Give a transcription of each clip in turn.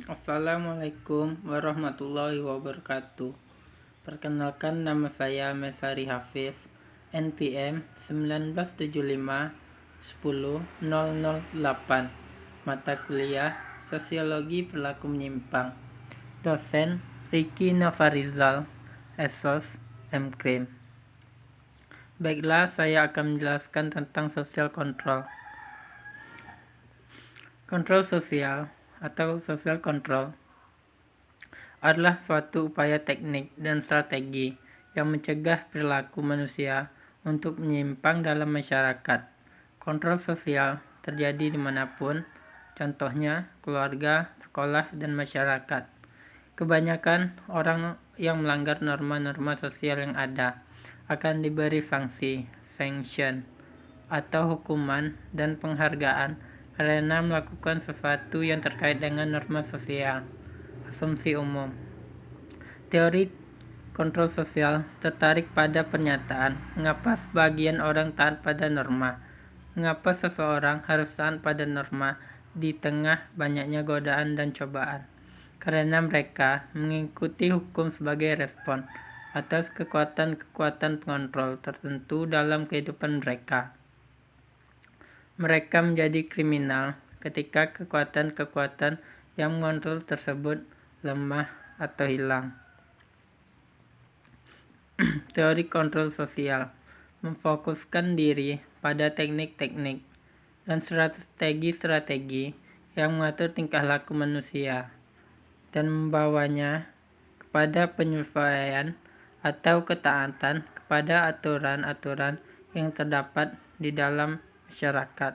Assalamualaikum warahmatullahi wabarakatuh. Perkenalkan, nama saya Mesari Hafiz, NPM 1975 10 008. Mata kuliah Sosiologi Perilaku Menyimpang. Dosen Riki Novarizal, Esos, MKrim. Baiklah, saya akan menjelaskan tentang social control. Kontrol sosial atau social control adalah suatu upaya teknik dan strategi yang mencegah perilaku manusia untuk menyimpang dalam masyarakat. Kontrol sosial terjadi dimanapun, contohnya keluarga, sekolah, dan masyarakat. Kebanyakan orang yang melanggar norma-norma sosial yang ada akan diberi sanksi, sanction, atau hukuman dan penghargaan karena melakukan sesuatu yang terkait dengan norma sosial. Asumsi umum. Teori kontrol sosial tertarik pada pernyataan mengapa sebagian orang taat pada norma. Mengapa seseorang harus taat pada norma di tengah banyaknya godaan dan cobaan? Karena mereka mengikuti hukum sebagai respon atas kekuatan-kekuatan pengontrol tertentu dalam kehidupan mereka. Mereka menjadi kriminal ketika kekuatan-kekuatan yang mengontrol tersebut lemah atau hilang. Teori kontrol sosial memfokuskan diri pada teknik-teknik dan strategi-strategi yang mengatur tingkah laku manusia dan membawanya kepada penyesuaian atau ketaatan kepada aturan-aturan yang terdapat di dalam masyarakat.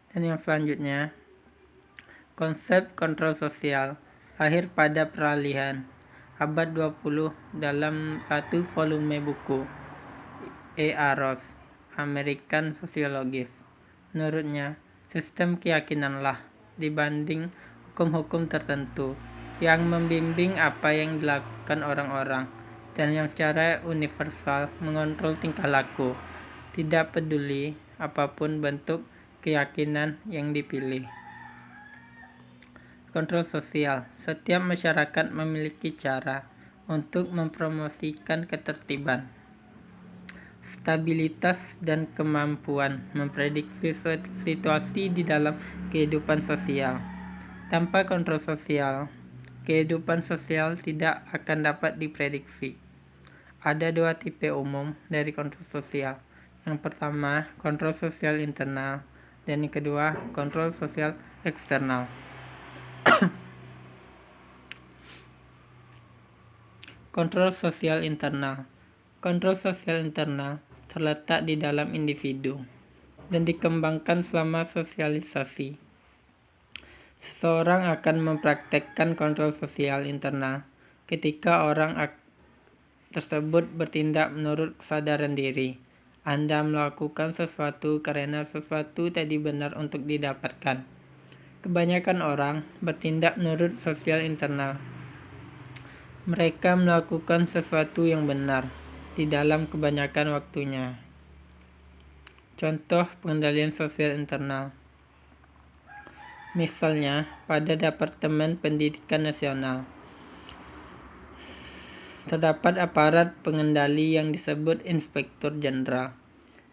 Dan yang selanjutnya, konsep kontrol sosial lahir pada peralihan abad 20 dalam satu volume buku A. Ross, American Sociologist. Menurutnya, sistem keyakinanlah dibanding hukum-hukum tertentu yang membimbing apa yang dilakukan orang-orang dan yang secara universal mengontrol tingkah laku, tidak peduli apapun bentuk keyakinan yang dipilih. Kontrol sosial. Setiap masyarakat memiliki cara untuk mempromosikan ketertiban, stabilitas, dan kemampuan memprediksi situasi di dalam kehidupan sosial. Tanpa kontrol sosial, kehidupan sosial tidak akan dapat diprediksi. Ada dua tipe umum dari kontrol sosial. Yang pertama, kontrol sosial internal, dan yang kedua, kontrol sosial eksternal. Kontrol sosial internal. Kontrol sosial internal terletak di dalam individu dan dikembangkan selama sosialisasi. Seseorang akan mempraktekkan kontrol sosial internal ketika orang tersebut bertindak menurut kesadaran diri. Anda melakukan sesuatu karena sesuatu tadi benar untuk didapatkan. Kebanyakan orang bertindak menurut sosial internal. Mereka melakukan sesuatu yang benar di dalam kebanyakan waktunya. Contoh pengendalian sosial internal. Misalnya, pada Departemen Pendidikan Nasional, terdapat aparat pengendali yang disebut Inspektur Jenderal,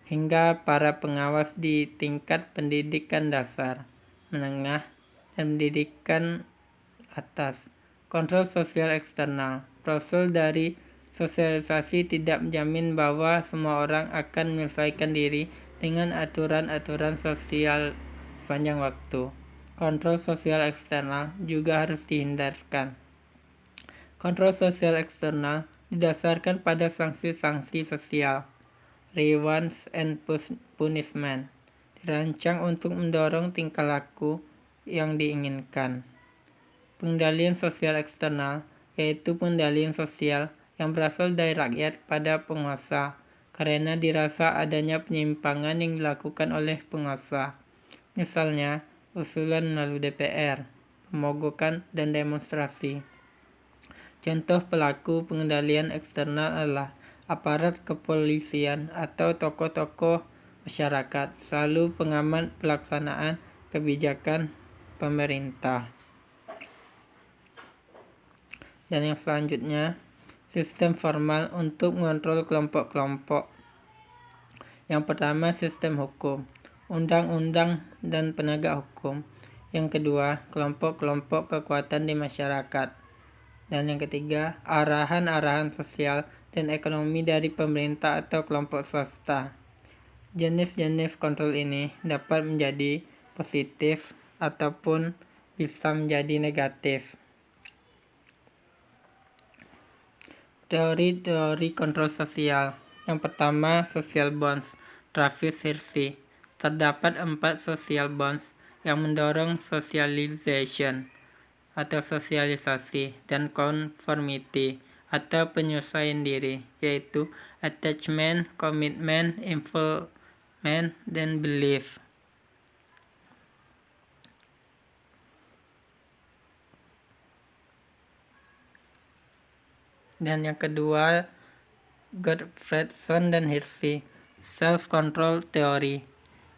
hingga para pengawas di tingkat pendidikan dasar, menengah, dan pendidikan atas. Kontrol sosial eksternal. Proses dari sosialisasi tidak menjamin bahwa semua orang akan menyesuaikan diri dengan aturan-aturan sosial sepanjang waktu. Kontrol sosial eksternal juga harus dihindarkan. Kontrol sosial eksternal didasarkan pada sanksi-sanksi sosial, rewards and punishment, dirancang untuk mendorong tingkah laku yang diinginkan. Pengendalian sosial eksternal yaitu pengendalian sosial yang berasal dari rakyat pada penguasa karena dirasa adanya penyimpangan yang dilakukan oleh penguasa. Misalnya, usulan melalui DPR, pemogokan, dan demonstrasi. Contoh pelaku pengendalian eksternal adalah aparat kepolisian atau tokoh-tokoh masyarakat, selalu pengamat pelaksanaan kebijakan pemerintah. Dan yang selanjutnya, sistem formal untuk mengontrol kelompok-kelompok. Yang pertama, sistem hukum, undang-undang dan penegak hukum. Yang kedua, kelompok-kelompok kekuatan di masyarakat. Dan yang ketiga, arahan-arahan sosial dan ekonomi dari pemerintah atau kelompok swasta. Jenis-jenis kontrol ini dapat menjadi positif ataupun bisa menjadi negatif. Teori-teori kontrol sosial. Yang pertama, social bonds. Travis Hirschi. Terdapat 4 social bonds yang mendorong socialization atau sosialisasi dan conformity atau penyesuaian diri, yaitu attachment, commitment, involvement, dan belief. Dan yang kedua, Gottfredson dan Hirschi, self-control theory,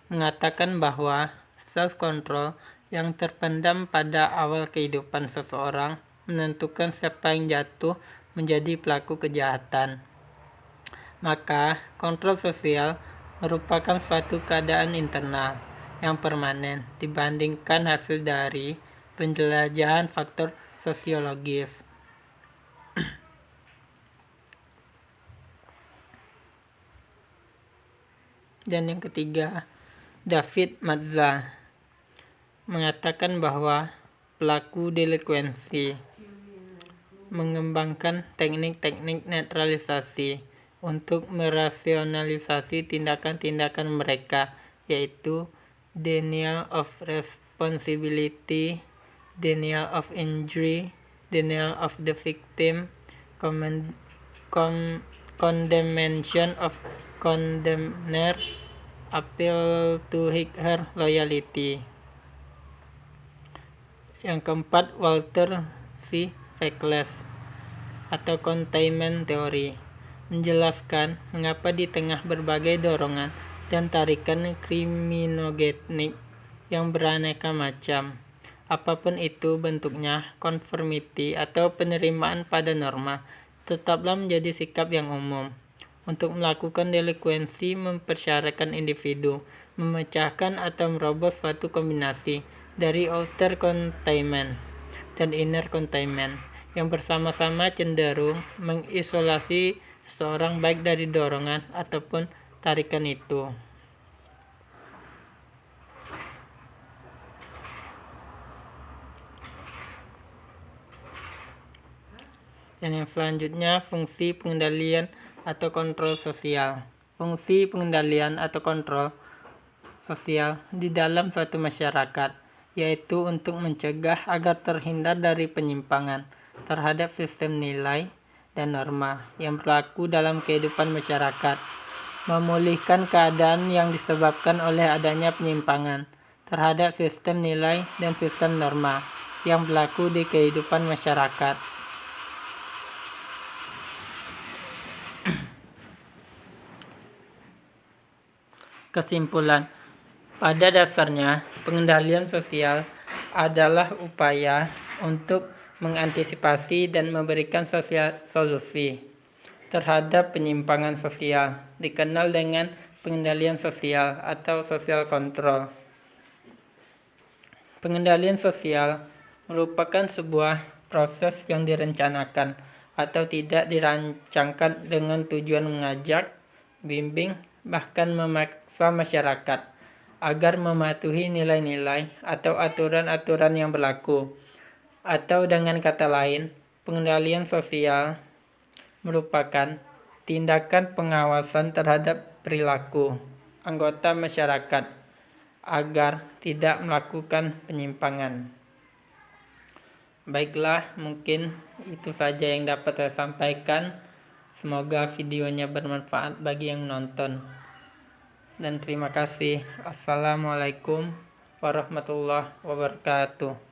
mengatakan bahwa self-control yang terpendam pada awal kehidupan seseorang menentukan siapa yang jatuh menjadi pelaku kejahatan. Maka, kontrol sosial merupakan suatu keadaan internal yang permanen dibandingkan hasil dari penjelajahan faktor sosiologis. Dan yang ketiga, David Mazza mengatakan bahwa pelaku delikuensi mengembangkan teknik-teknik netralisasi untuk merasionalisasi tindakan-tindakan mereka, yaitu denial of responsibility, denial of injury, denial of the victim, condemnation of condemner, appeal to her loyalty. Yang keempat, Walter C. Reckless atau containment theory menjelaskan mengapa di tengah berbagai dorongan dan tarikan kriminogenik yang beraneka macam, apapun itu bentuknya, conformity atau penerimaan pada norma tetaplah menjadi sikap yang umum. Untuk melakukan delikuensi mempersyaratkan individu memecahkan atau merobos suatu kombinasi dari outer containment dan inner containment yang bersama-sama cenderung mengisolasi seseorang baik dari dorongan ataupun tarikan itu. Dan yang selanjutnya, fungsi pengendalian atau kontrol sosial. Fungsi pengendalian atau kontrol sosial di dalam suatu masyarakat, yaitu untuk mencegah agar terhindar dari penyimpangan terhadap sistem nilai dan norma yang berlaku dalam kehidupan masyarakat, memulihkan keadaan yang disebabkan oleh adanya penyimpangan terhadap sistem nilai dan sistem norma yang berlaku di kehidupan masyarakat. Kesimpulan, pada dasarnya pengendalian sosial adalah upaya untuk mengantisipasi dan memberikan solusi terhadap penyimpangan sosial, dikenal dengan pengendalian sosial atau social control. Pengendalian sosial merupakan sebuah proses yang direncanakan atau tidak dirancangkan dengan tujuan mengajak, bimbing, bahkan memaksa masyarakat agar mematuhi nilai-nilai atau aturan-aturan yang berlaku. Atau dengan kata lain, pengendalian sosial merupakan tindakan pengawasan terhadap perilaku anggota masyarakat agar tidak melakukan penyimpangan. Baiklah, mungkin itu saja yang dapat saya sampaikan. Semoga videonya bermanfaat bagi yang menonton. Dan terima kasih. Assalamualaikum warahmatullahi wabarakatuh.